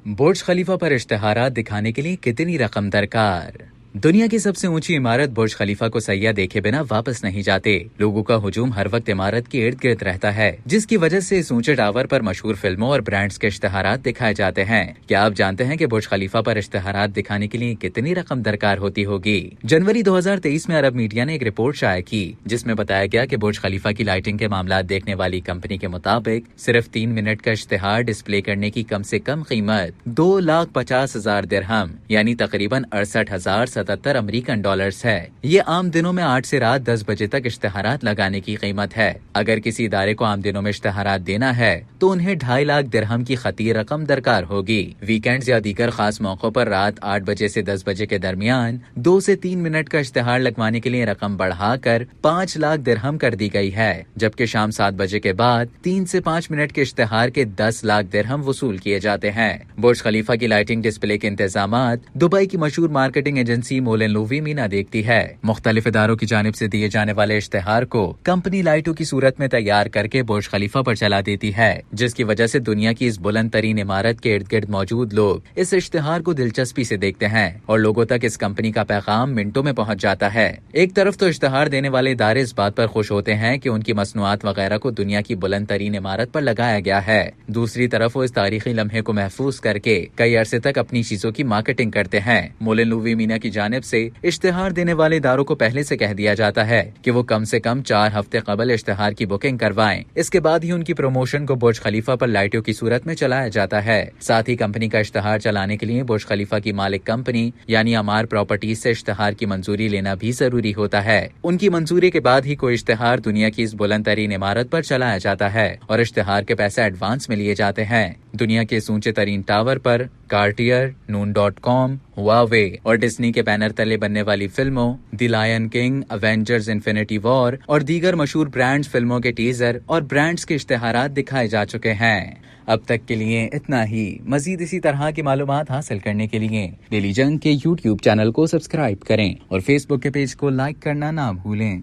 बुर्ज खलीफा पर इश्तिहारात दिखाने के लिए कितनी रकम दरकार। दुनिया की सबसे ऊंची इमारत बुर्ज खलीफा को सैयाह देखे बिना वापस नहीं जाते। लोगों का हुजूम हर वक्त इमारत के इर्द गिर्द रहता है, जिसकी वजह से इस ऊंचे टावर पर मशहूर फिल्मों और ब्रांड्स के इश्तिहारात दिखाए जाते हैं। क्या आप जानते हैं कि बुर्ज खलीफा पर इश्तिहारात दिखाने के लिए कितनी रकम दरकार होती होगी? जनवरी 2023 में अरब मीडिया ने एक रिपोर्ट शाया की, जिसमें बताया गया कि बुर्ज खलीफा की लाइटिंग के मामला देखने वाली कंपनी के मुताबिक सिर्फ 3 मिनट का इश्तिहार डिस्प्ले करने की कम से कम कीमत 2,50,000 दिरहम यानी तकरीबन 68,077 अमेरिकन डॉलर्स है। ये आम दिनों में 8 से रात 10 बजे तक इश्तिहारात लगाने की कीमत है। अगर किसी इदारे को आम दिनों में इश्तिहारात देना है तो उन्हें 2.5 लाख दिरहम की खती रकम दरकार होगी। वीकेंड्स या दीगर खास मौकों पर रात 8 बजे से 10 बजे के दरमियान 2 से 3 मिनट का इश्तिहार लगवाने के लिए रकम बढ़ाकर 5 लाख दिरहम कर दी गई है, जबकि शाम 7 बजे के बाद 3 से 5 मिनट के इश्तिहार के 10 लाख दिरहम वसूल किए जाते हैं। बुर्ज खलीफा की लाइटिंग डिस्प्ले के इंतजामात दुबई की मशहूर मार्केटिंग एजेंसी मोलन लूवी मीना देखती है। मुख्तलिफ इदारों की जानिब से दिए जाने वाले इश्तिहार को कंपनी लाइटों की सूरत में तैयार करके बुर्ज खलीफा पर चला देती है, जिसकी वजह से दुनिया की इस बुलंद तरीन इमारत के इर्द गिर्द मौजूद लोग इस इश्तिहार को दिलचस्पी से देखते हैं और लोगों तक इस कंपनी का पैगाम मिनटों में पहुंच जाता है। एक तरफ तो इश्तिहार देने वाले इदारे इस बात पर खुश होते हैं कि उनकी मसनूआत वगैरह को दुनिया की बुलंद तरीन इमारत पर लगाया गया है, दूसरी तरफ वो इस तारीखी लम्हे को महफूज करके कई अरसे तक अपनी चीजों की मार्केटिंग करते हैं। मोलन लूवी मीना की जानिब से इश्तिहार देने वाले इदारों को पहले से कह दिया जाता है कि वो कम से कम 4 हफ्ते कबल इश्तिहार की बुकिंग करवाएं। इसके बाद ही उनकी प्रमोशन को बुर्ज खलीफा पर लाइटों की सूरत में चलाया जाता है। साथ ही कंपनी का इश्तिहार चलाने के लिए बुर्ज खलीफा की मालिक कंपनी यानी अमार प्रॉपर्टीज से इश्तिहार की मंजूरी लेना भी जरूरी होता है। उनकी मंजूरी के बाद ही कोई इश्तिहार दुनिया की इस बुलंद तरीन इमारत पर चलाया जाता है और इश्तिहार के पैसे एडवांस में लिए जाते हैं। दुनिया के ऊंचे तरीन टावर पर कार्टियर, नून.com, हुआवे और डिज्नी के बैनर तले बनने वाली फिल्मों the Lion King, Avengers Infinity War और दीगर मशहूर ब्रांड्स फिल्मों के टीजर और ब्रांड्स के इश्तिहारात दिखाए जा चुके हैं। अब तक के लिए इतना ही। मजीद इसी तरह की मालूमात हासिल करने के लिए डेली जंग के YouTube चैनल को सब्सक्राइब करें और Facebook के पेज को लाइक करना ना भूलें।